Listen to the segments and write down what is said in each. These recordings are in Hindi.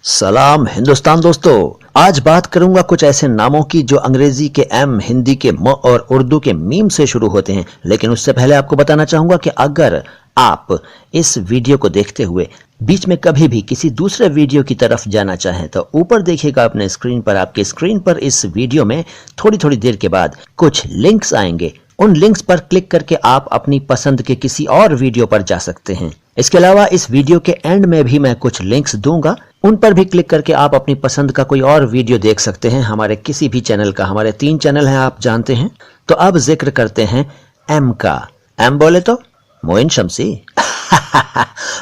सलाम हिंदुस्तान दोस्तों। आज बात करूंगा कुछ ऐसे नामों की जो अंग्रेजी के एम, हिंदी के म और उर्दू के मीम से शुरू होते हैं। लेकिन उससे पहले आपको बताना चाहूंगा कि अगर आप इस वीडियो को देखते हुए बीच में कभी भी किसी दूसरे वीडियो की तरफ जाना चाहें तो ऊपर देखिएगा अपने स्क्रीन पर, आपके स्क्रीन पर इस वीडियो में थोड़ी थोड़ी देर के बाद कुछ लिंक्स आएंगे। उन लिंक्स पर क्लिक करके आप अपनी पसंद के किसी और वीडियो पर जा सकते हैं। इसके अलावा इस वीडियो के एंड में भी मैं कुछ लिंक्स दूंगा, उन पर भी क्लिक करके आप अपनी पसंद का कोई और वीडियो देख सकते हैं हमारे किसी भी चैनल का। हमारे 3 चैनल हैं, आप जानते हैं। तो अब जिक्र करते हैं एम का। एम बोले तो मोइन शमसी।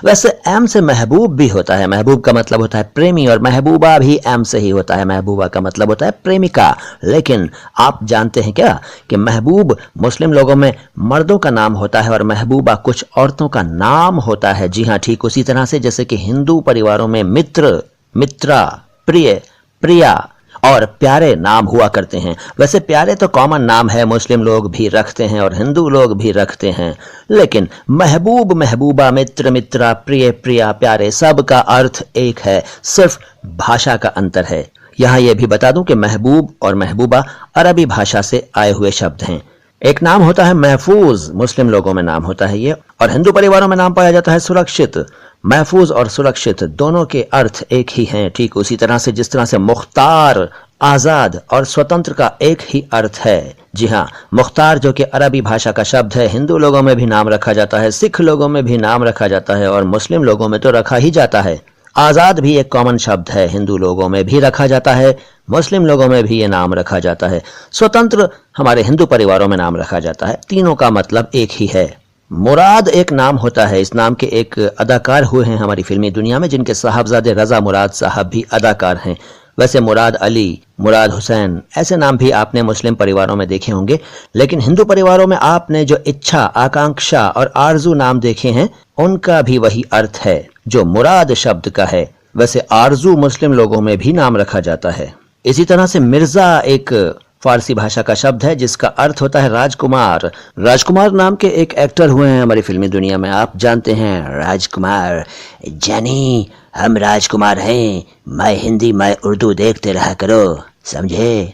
वैसे एम से महबूब भी होता है। महबूब का मतलब होता है प्रेमी, और महबूबा भी एम से ही होता है। महबूबा का मतलब होता है प्रेमिका। लेकिन आप जानते हैं क्या कि महबूब मुस्लिम लोगों में मर्दों का नाम होता है और महबूबा कुछ औरतों का नाम होता है। जी हाँ, ठीक उसी तरह से जैसे कि हिंदू परिवारों में मित्र, मित्रा, प्रिय, प्रिया और प्यारे नाम हुआ करते हैं। वैसे प्यारे तो कॉमन नाम है, मुस्लिम लोग भी रखते हैं और हिंदू लोग भी रखते हैं। लेकिन महबूब, महबूबा, मित्र, मित्रा, प्रिय, प्रिया, प्यारे सब का अर्थ एक है, सिर्फ भाषा का अंतर है। यहाँ यह भी बता दूं कि महबूब और महबूबा अरबी भाषा से आए हुए शब्द हैं। एक नाम होता है महफूज, मुस्लिम लोगों में नाम होता है ये, और हिंदू परिवारों में नाम पाया जाता है सुरक्षित। महफूज और सुरक्षित दोनों के अर्थ एक ही हैं, ठीक उसी तरह से जिस तरह से मुख्तार, आजाद और स्वतंत्र का एक ही अर्थ है। जी हाँ, मुख्तार जो कि अरबी भाषा का शब्द है, हिंदू लोगों में भी नाम रखा जाता है, सिख लोगों में भी नाम रखा जाता है और मुस्लिम लोगों में तो रखा ही जाता है। आजाद भी एक कॉमन शब्द है, हिंदू लोगों में भी रखा जाता है, मुस्लिम लोगों में भी ये नाम रखा जाता है। स्वतंत्र हमारे हिंदू परिवारों में नाम रखा जाता है। तीनों का मतलब एक ही है। मुराद एक नाम होता है। इस नाम के एक अदाकार हुए हैं हमारी फिल्मी दुनिया में, जिनके साहबजादे रजा मुराद साहब भी अदाकार हैं। वैसे मुराद अली, मुराद हुसैन ऐसे नाम भी आपने मुस्लिम परिवारों में देखे होंगे। लेकिन हिंदू परिवारों में आपने जो इच्छा, आकांक्षा और आरजू नाम देखे हैं, उनका भी वही अर्थ है जो मुराद शब्द का है। वैसे आरजू मुस्लिम लोगों में भी नाम रखा जाता है। इसी तरह से मिर्जा एक फारसी भाषा का शब्द है जिसका अर्थ होता है राजकुमार। राजकुमार नाम के एक एक्टर हुए हैं हमारी फिल्मी दुनिया में, आप जानते हैं राजकुमार। जानी हम राजकुमार हैं, मैं हिंदी मैं उर्दू देखते रहा करो, समझे।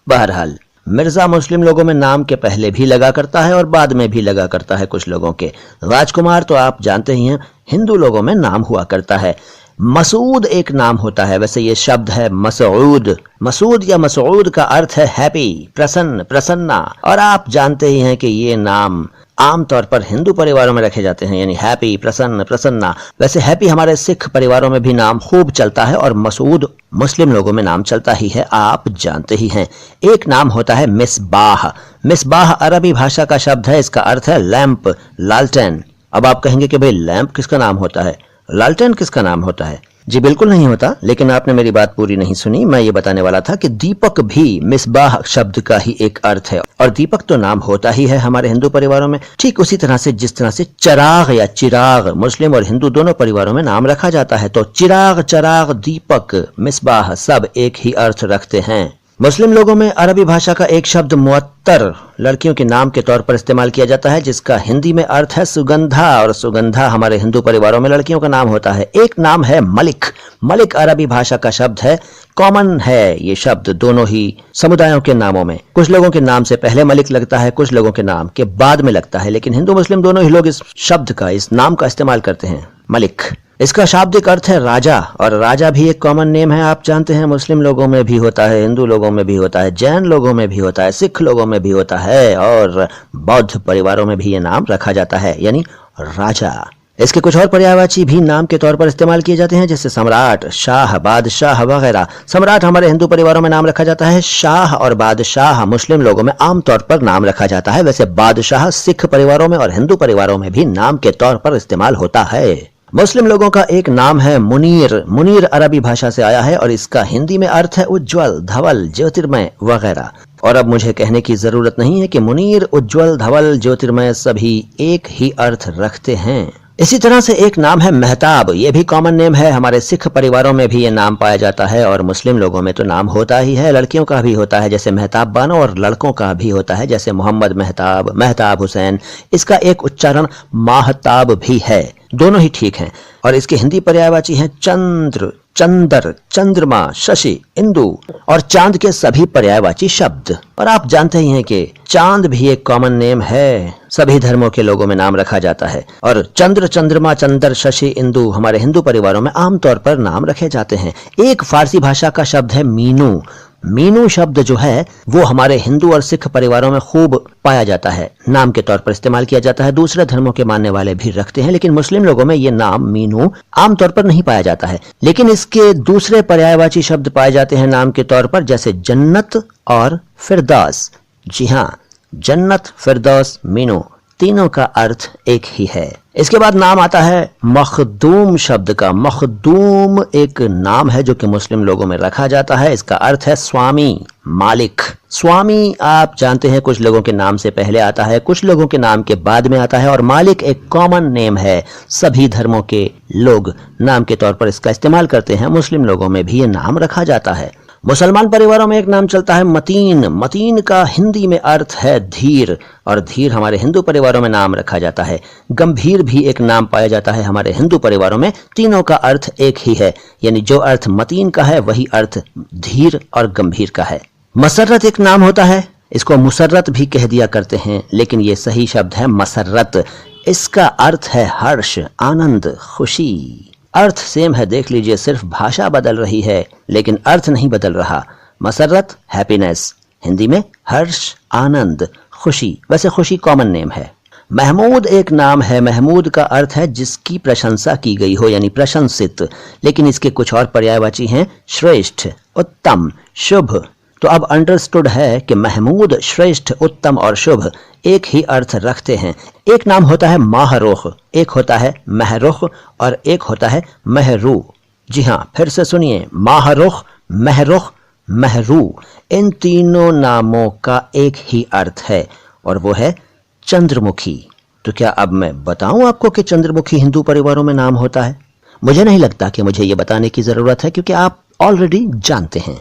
बहरहाल मिर्जा मुस्लिम लोगों में नाम के पहले भी लगा करता है और बाद में भी लगा करता है कुछ लोगों के। राजकुमार तो आप जानते ही हैं, हिंदू लोगों में नाम हुआ करता है। मसूद एक नाम होता है। वैसे ये शब्द है मसूद। मसूद या मसूद का अर्थ है हैप्पी, प्रसन्न, प्रसन्ना। और आप जानते ही हैं कि ये नाम आमतौर पर हिंदू परिवारों में रखे जाते हैं, यानी हैप्पी, प्रसन्न, प्रसन्ना। वैसे हैप्पी हमारे सिख परिवारों में भी नाम खूब चलता है और मसूद मुस्लिम लोगों में नाम चलता ही है, आप जानते ही हैं। एक नाम होता है मिसबाह। मिसबाह अरबी भाषा का शब्द है, इसका अर्थ है लैंप, लालटेन। अब आप कहेंगे कि भाई लैंप किसका नाम होता है, लालटेन किसका नाम होता है? जी बिल्कुल नहीं होता, लेकिन आपने मेरी बात पूरी नहीं सुनी। मैं ये बताने वाला था कि दीपक भी मिसबाह शब्द का ही एक अर्थ है, और दीपक तो नाम होता ही है हमारे हिंदू परिवारों में। ठीक उसी तरह से जिस तरह से चिराग या चिराग मुस्लिम और हिंदू दोनों परिवारों में नाम रखा जाता है, तो चिराग, चराग, दीपक, मिसबाह सब एक ही अर्थ रखते हैं। मुस्लिम लोगों में अरबी भाषा का एक शब्द मुअत्तर लड़कियों के नाम के तौर पर इस्तेमाल किया जाता है, जिसका हिंदी में अर्थ है सुगंधा, और सुगंधा हमारे हिंदू परिवारों में लड़कियों का नाम होता है। एक नाम है मलिक। मलिक अरबी भाषा का शब्द है, कॉमन है ये शब्द दोनों ही समुदायों के नामों में। कुछ लोगों के नाम से पहले मलिक लगता है, कुछ लोगों के नाम के बाद में लगता है, लेकिन हिंदू मुस्लिम दोनों ही लोग इस शब्द का, इस नाम का इस्तेमाल करते हैं, मलिक। इसका शाब्दिक अर्थ है राजा, और राजा भी एक कॉमन नेम है, आप जानते हैं। मुस्लिम लोगों में भी होता है, हिंदू लोगों में भी होता है, जैन लोगों में भी होता है, सिख लोगों में भी होता है, और बौद्ध परिवारों में भी ये नाम रखा जाता है, यानी राजा। इसके कुछ और पर्यायवाची भी नाम के तौर पर इस्तेमाल किए जाते हैं, जैसे सम्राट, शाह, बादशाह वगैरह। सम्राट हमारे हिंदू परिवारों में नाम रखा जाता है। शाह और बादशाह मुस्लिम लोगों में आमतौर पर नाम रखा जाता है। वैसे बादशाह सिख परिवारों में और हिंदू परिवारों में भी नाम के तौर पर इस्तेमाल होता है। मुस्लिम लोगों का एक नाम है मुनीर। मुनीर अरबी भाषा से आया है और इसका हिंदी में अर्थ है उज्जवल, धवल, ज्योतिर्मय वगैरह। और अब मुझे कहने की जरूरत नहीं है कि मुनीर, उज्जवल, धवल, ज्योतिर्मय सभी एक ही अर्थ रखते हैं। इसी तरह से एक नाम है मेहताब। ये भी कॉमन नेम है, हमारे सिख परिवारों में भी ये नाम पाया जाता है और मुस्लिम लोगों में तो नाम होता ही है। लड़कियों का भी होता है जैसे मेहताब बानो, और लड़कों का भी होता है जैसे मोहम्मद मेहताब, मेहताब हुसैन। इसका एक उच्चारण माहताब भी है। दोनों ही ठीक हैं। और इसके हिंदी पर्यायवाची हैं चंद्र, चंदर, चंद्रमा, शशि, इंदु और चांद के सभी पर्यायवाची शब्द। और आप जानते ही हैं कि चांद भी एक कॉमन नेम है, सभी धर्मों के लोगों में नाम रखा जाता है। और चंद्र, चंद्रमा, चंदर, शशि, इंदु हमारे हिंदू परिवारों में आमतौर पर नाम रखे जाते हैं। एक फारसी भाषा का शब्द है मीनू। मीनू शब्द जो है वो हमारे हिंदू और सिख परिवारों में खूब पाया जाता है, नाम के तौर पर इस्तेमाल किया जाता है। दूसरे धर्मों के मानने वाले भी रखते हैं, लेकिन मुस्लिम लोगों में ये नाम मीनू आमतौर पर नहीं पाया जाता है। लेकिन इसके दूसरे पर्यायवाची शब्द पाए जाते हैं नाम के तौर पर, जैसे जन्नत और फिरदौस। जी हाँ, जन्नत, फिरदौस, मीनू तीनों का अर्थ एक ही है। इसके बाद नाम आता है मखदूम शब्द का। मखदूम एक नाम है जो कि मुस्लिम लोगों में रखा जाता है। इसका अर्थ है स्वामी, मालिक। स्वामी आप जानते हैं कुछ लोगों के नाम से पहले आता है, कुछ लोगों के नाम के बाद में आता है। और मालिक एक कॉमन नेम है, सभी धर्मों के लोग नाम के तौर पर इसका इस्तेमाल करते हैं। मुस्लिम लोगों में भी ये नाम रखा जाता है। मुसलमान परिवारों में एक नाम चलता है मतीन। मतीन का हिंदी में अर्थ है धीर, और धीर हमारे हिंदू परिवारों में नाम रखा जाता है। गंभीर भी एक नाम पाया जाता है हमारे हिंदू परिवारों में। तीनों का अर्थ एक ही है, यानी जो अर्थ मतीन का है वही अर्थ धीर और गंभीर का है। मसर्रत एक नाम होता है, इसको मुसर्रत भी कह दिया करते हैं, लेकिन ये सही शब्द है मसर्रत। इसका अर्थ है हर्ष, आनंद, खुशी। अर्थ सेम है, देख लीजिए, सिर्फ भाषा बदल रही है लेकिन अर्थ नहीं बदल रहा। मसर्रत हैप्पीनेस, हिंदी में हर्ष, आनंद, खुशी। वैसे खुशी कॉमन नेम है। महमूद एक नाम है। महमूद का अर्थ है जिसकी प्रशंसा की गई हो, यानी प्रशंसित। लेकिन इसके कुछ और पर्यायवाची हैं श्रेष्ठ, उत्तम, शुभ। तो अब अंडरस्टूड है कि महमूद, श्रेष्ठ, उत्तम और शुभ एक ही अर्थ रखते हैं। एक नाम होता है माहरुख, एक होता है महरुख और एक होता है महरू। जी हाँ, फिर से सुनिए, माहरुख, महरुख, महरू। इन तीनों नामों का एक ही अर्थ है और वो है चंद्रमुखी। तो क्या अब मैं बताऊं आपको कि चंद्रमुखी हिंदू परिवारों में नाम होता है? मुझे नहीं लगता कि मुझे ये बताने की जरूरत है, क्योंकि आप ऑलरेडी जानते हैं।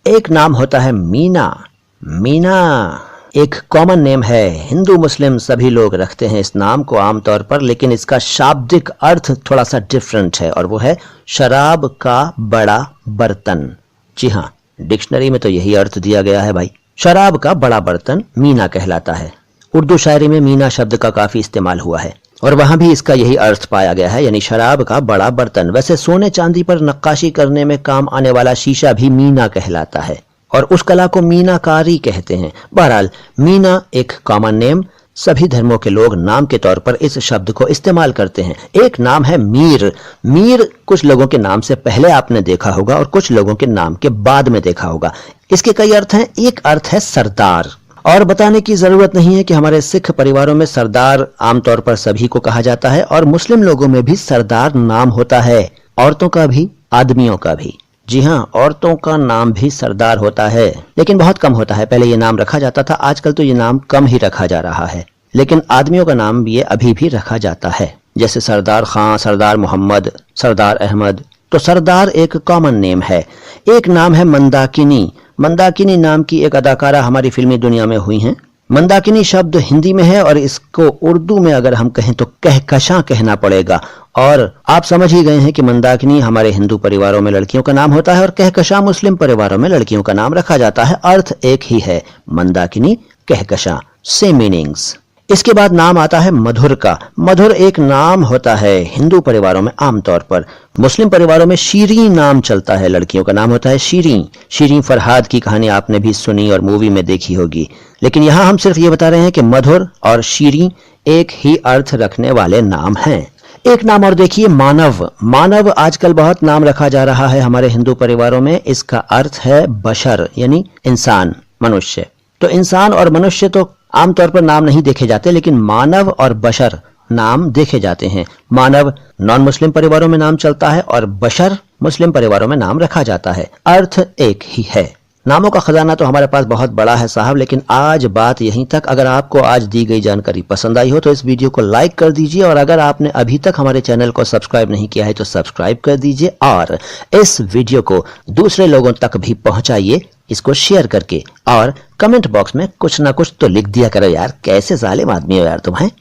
एक नाम होता है मीना। मीना एक कॉमन नेम है, हिंदू मुस्लिम सभी लोग रखते हैं इस नाम को आमतौर पर, लेकिन इसका शाब्दिक अर्थ थोड़ा सा डिफरेंट है और वो है शराब का बड़ा बर्तन। जी हाँ, डिक्शनरी में तो यही अर्थ दिया गया है भाई। शराब का बड़ा बर्तन मीना कहलाता है। उर्दू शायरी में मीना शब्द का काफी इस्तेमाल हुआ है और वहां भी इसका यही अर्थ पाया गया है, यानी शराब का बड़ा बर्तन। वैसे सोने चांदी पर नक्काशी करने में काम आने वाला शीशा भी मीना कहलाता है और उस कला को मीनाकारी कहते हैं। बहरहाल, मीना एक कॉमन नेम, सभी धर्मों के लोग नाम के तौर पर इस शब्द को इस्तेमाल करते हैं। एक नाम है मीर। मीर कुछ लोगों के नाम से पहले आपने देखा होगा और कुछ लोगों के नाम के बाद में देखा होगा। इसके कई अर्थ हैं। एक अर्थ है सरदार, और बताने की जरूरत नहीं है कि हमारे सिख परिवारों में सरदार आमतौर पर सभी को कहा जाता है और मुस्लिम लोगों में भी सरदार नाम होता है, औरतों का भी, आदमियों का भी। जी हाँ, औरतों का नाम भी सरदार होता है, लेकिन बहुत कम होता है। पहले ये नाम रखा जाता था, आजकल तो ये नाम कम ही रखा जा रहा है। लेकिन आदमियों का नाम ये अभी भी रखा जाता है, जैसे सरदार खां, सरदार मोहम्मद, सरदार अहमद। तो सरदार एक कॉमन नेम है। एक नाम है मंदाकिनी। मंदाकिनी नाम की एक अदाकारा हमारी फिल्मी दुनिया में हुई हैं। मंदाकिनी शब्द हिंदी में है और इसको उर्दू में अगर हम कहें तो कहकशां कहना पड़ेगा। और आप समझ ही गए हैं कि मंदाकिनी हमारे हिंदू परिवारों में लड़कियों का नाम होता है और कहकशां मुस्लिम परिवारों में लड़कियों का नाम रखा जाता है। अर्थ एक ही है, मंदाकिनी, कहकशां, सेम मीनिंग्स। इसके बाद नाम आता है मधुर का। मधुर एक नाम होता है हिंदू परिवारों में आमतौर पर। मुस्लिम परिवारों में शीरीं नाम चलता है, लड़कियों का नाम होता है शीरीं। शीरीं फरहाद की कहानी आपने भी सुनी और मूवी में देखी होगी, लेकिन यहाँ हम सिर्फ ये बता रहे हैं कि मधुर और शीरीं एक ही अर्थ रखने वाले नाम हैं। एक नाम और देखिए, मानव। मानव आजकल बहुत नाम रखा जा रहा है हमारे हिंदू परिवारों में। इसका अर्थ है बशर, यानी इंसान, मनुष्य। तो इंसान और मनुष्य तो आमतौर पर नाम नहीं देखे जाते, लेकिन मानव और बशर नाम देखे जाते हैं। मानव नॉन मुस्लिम परिवारों में नाम चलता है और बशर मुस्लिम परिवारों में नाम रखा जाता है। अर्थ एक ही है। नामों का खजाना तो हमारे पास बहुत बड़ा है साहब, लेकिन आज बात यहीं तक। अगर आपको आज दी गई जानकारी पसंद आई हो तो इस वीडियो को लाइक कर दीजिए, और अगर आपने अभी तक हमारे चैनल को सब्सक्राइब नहीं किया है तो सब्सक्राइब कर दीजिए, और इस वीडियो को दूसरे लोगों तक भी पहुंचाइए, इसको शेयर करके। और कमेंट बॉक्स में कुछ ना कुछ तो लिख दिया करो यार, कैसे जालिम आदमी हो यार तुम हैं।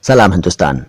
सलाम हिंदुस्तान।